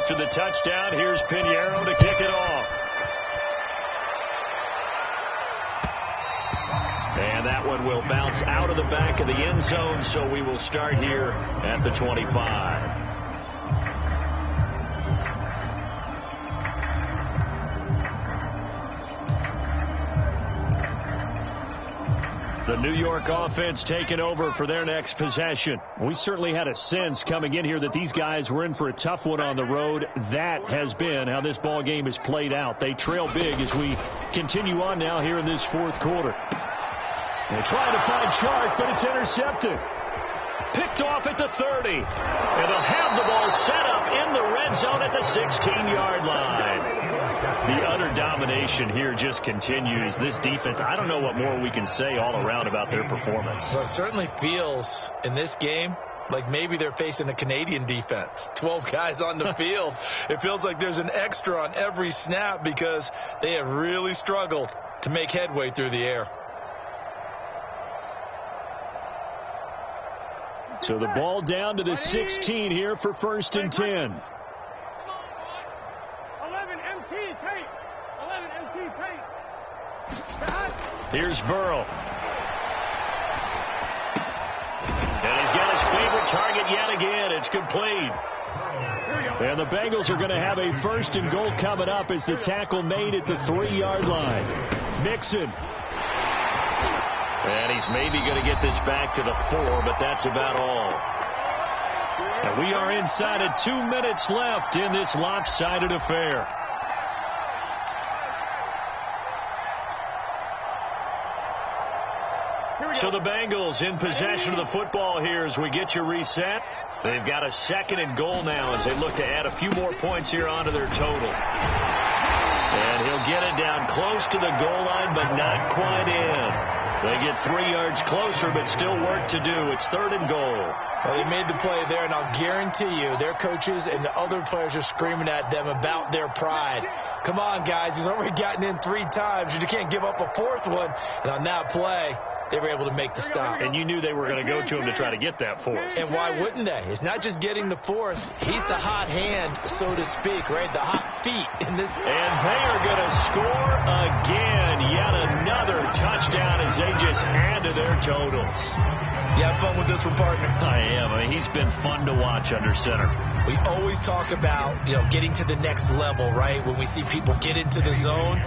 after the touchdown, here's Pinheiro to kick it off. And that one will bounce out of the back of the end zone, so we will start here at the 25. The New York offense taking over for their next possession. We certainly had a sense coming in here that these guys were in for a tough one on the road. That has been how this ball game has played out. They trail big as we continue on now here in this fourth quarter. They're trying to find Chark, but it's intercepted. Picked off at the 30. And they'll have the ball set up in the red zone at the 16-yard line. The utter domination here just continues. This defense, I don't know what more we can say all around about their performance. Well, it certainly feels in this game like maybe they're facing a Canadian defense. 12 guys on the field. It feels like there's an extra on every snap because they have really struggled to make headway through the air. So the ball down to the 16 here for 1st and 10. 11 MT tape. 11 MT tape. Here's Burrow. And he's got his favorite target yet again. It's complete. And the Bengals are going to have a 1st and goal coming up as the tackle made at the 3-yard line. Mixon. And he's maybe going to get this back to the 4, but that's about all. And we are inside of 2 minutes left in this lopsided affair. So the Bengals in possession of the football here as we get you reset. They've got a 2nd and goal now as they look to add a few more points here onto their total. And he'll get it down close to the goal line, but not quite in. They get 3 yards closer, but still work to do. It's 3rd and goal. Well, they made the play there, and I'll guarantee you their coaches and the other players are screaming at them about their pride. Come on, guys. He's already gotten in 3 times. You can't give up a 4th one. And on that play, they were able to make the stop. And you knew they were going to go to him to try to get that 4th. And why wouldn't they? It's not just getting the 4th. He's the hot hand, so to speak, right? The hot feet in this. And they are going to score again. Yet another touchdown as they just add to their totals. You have fun with this one, partner? I am. I mean, he's been fun to watch under center. We always talk about, getting to the next level, right? When we see people get into the zone,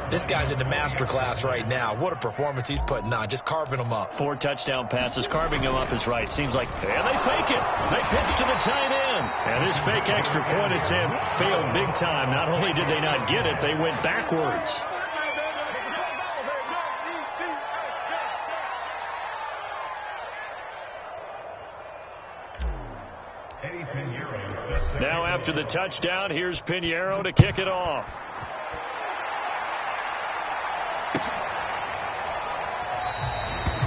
this guy's in the master class right now. What a performance he's putting on, just carving them up. 4 touchdown passes. Carving them up is right. Seems like, and they fake it. They pitch to the tight end. And this fake extra point attempt failed big time. Not only did they not get it, they went backwards. Now after the touchdown, here's Pinheiro to kick it off.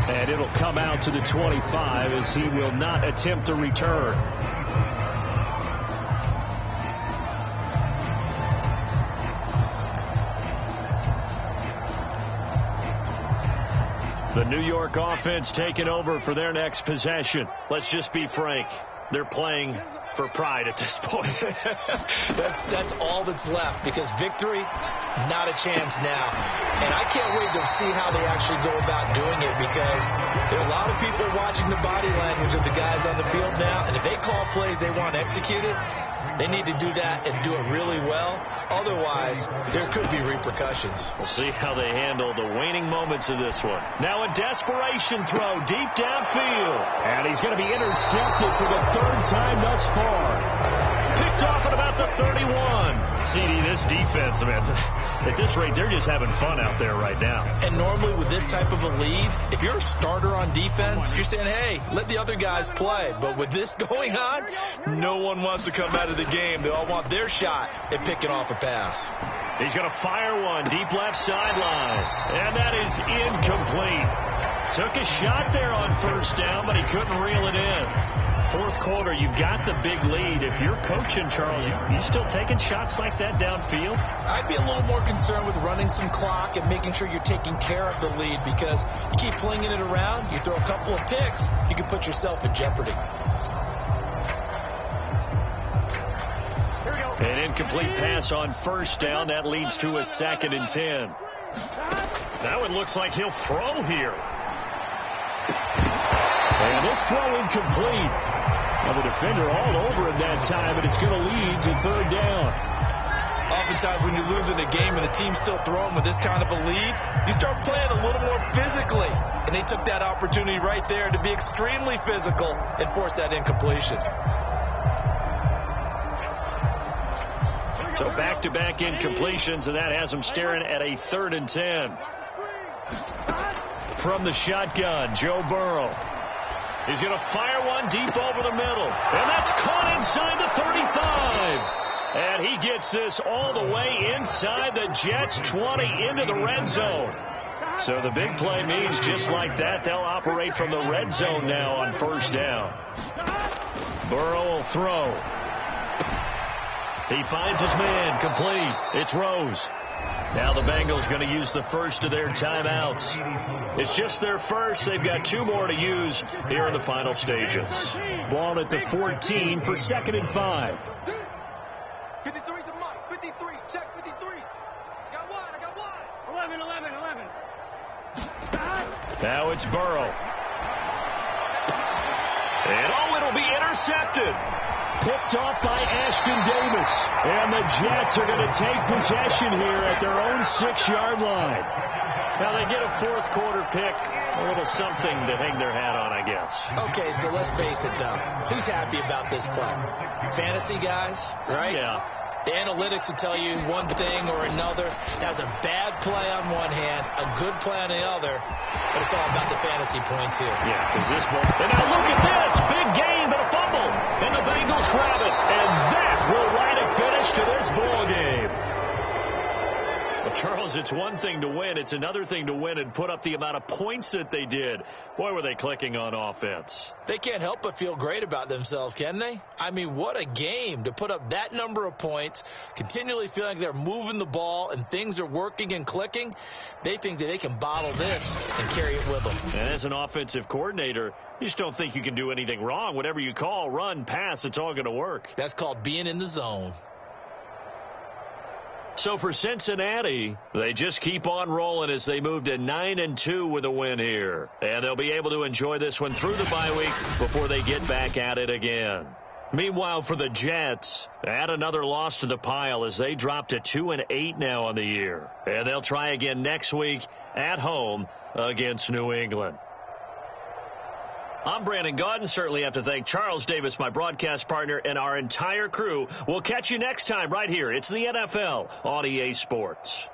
And it'll come out to the 25 as he will not attempt a return. The New York offense taking over for their next possession. Let's just be frank. They're playing for pride at this point. That's all that's left because victory, not a chance now. And I can't wait to see how they actually go about doing it because there are a lot of people watching the body language of the guys on the field now. And if they call plays they want executed, they need to do that and do it really well. Otherwise, there could be repercussions. We'll see how they handle the waning moments of this one. Now a desperation throw deep downfield. And he's going to be intercepted for the 3rd time thus far. Picked off at about the 31. CD, this defense, man, at this rate, they're just having fun out there right now. And normally with this type of a lead, if you're a starter on defense, you're saying, hey, let the other guys play. But with this going on, no one wants to come out of the game. They all want their shot at picking off a pass. He's going to fire one deep left sideline. And that is incomplete. Took a shot there on 1st down, but he couldn't reel it in. 4th quarter, you've got the big lead. If you're coaching, Charles, you still taking shots like that downfield? I'd be a little more concerned with running some clock and making sure you're taking care of the lead because you keep flinging it around, you throw a couple of picks, you can put yourself in jeopardy. Here we go. An incomplete pass on first down. That leads to a 2nd and 10. Now it looks like he'll throw here. And this throw incomplete. Now the defender all over him that time, and it's going to lead to 3rd down. Oftentimes when you're losing a game and the team's still throwing with this kind of a lead, you start playing a little more physically. And they took that opportunity right there to be extremely physical and force that incompletion. So back-to-back incompletions, and that has them staring at a 3rd and 10. From the shotgun, Joe Burrow. He's going to fire one deep over the middle. And that's caught inside the 35. And he gets this all the way inside the Jets' 20 into the red zone. So the big play means just like that, they'll operate from the red zone now on 1st down. Burrow will throw. He finds his man, complete. It's Rose. Now the Bengals going to use the first of their timeouts. It's just their first. They've got 2 more to use here in the final stages. Ball at the 14 for 2nd and 5. 53's the mark. 53. Check 53. I got wide. 11. Now it's Burrow. And it'll be intercepted. Picked off by Ashton Davis. And the Jets are going to take possession here at their own 6-yard line. Now they get a 4th quarter pick. A little something to hang their hat on, I guess. Okay, so let's face it, though. Who's happy about this play? Fantasy guys, right? Yeah. The analytics will tell you one thing or another. That was a bad play on one hand, a good play on the other, but it's all about the fantasy points here. Yeah, because this ball. And now look at this. Big gain, but a fumble. And the Bengals grab it. And that will write a finish to this ball game. Well, Charles, it's one thing to win. It's another thing to win and put up the amount of points that they did. Boy, were they clicking on offense. They can't help but feel great about themselves, can they? I mean, what a game to put up that number of points, continually feeling like they're moving the ball and things are working and clicking. They think that they can bottle this and carry it with them. And as an offensive coordinator, you just don't think you can do anything wrong. Whatever you call, run, pass, it's all going to work. That's called being in the zone. So for Cincinnati, they just keep on rolling as they move to 9-2 with a win here. And they'll be able to enjoy this one through the bye week before they get back at it again. Meanwhile, for the Jets, add another loss to the pile as they drop to 2-8 now on the year. And they'll try again next week at home against New England. I'm Brandon Gaudin. Certainly have to thank Charles Davis, my broadcast partner, and our entire crew. We'll catch you next time right here. It's the NFL on EA Sports.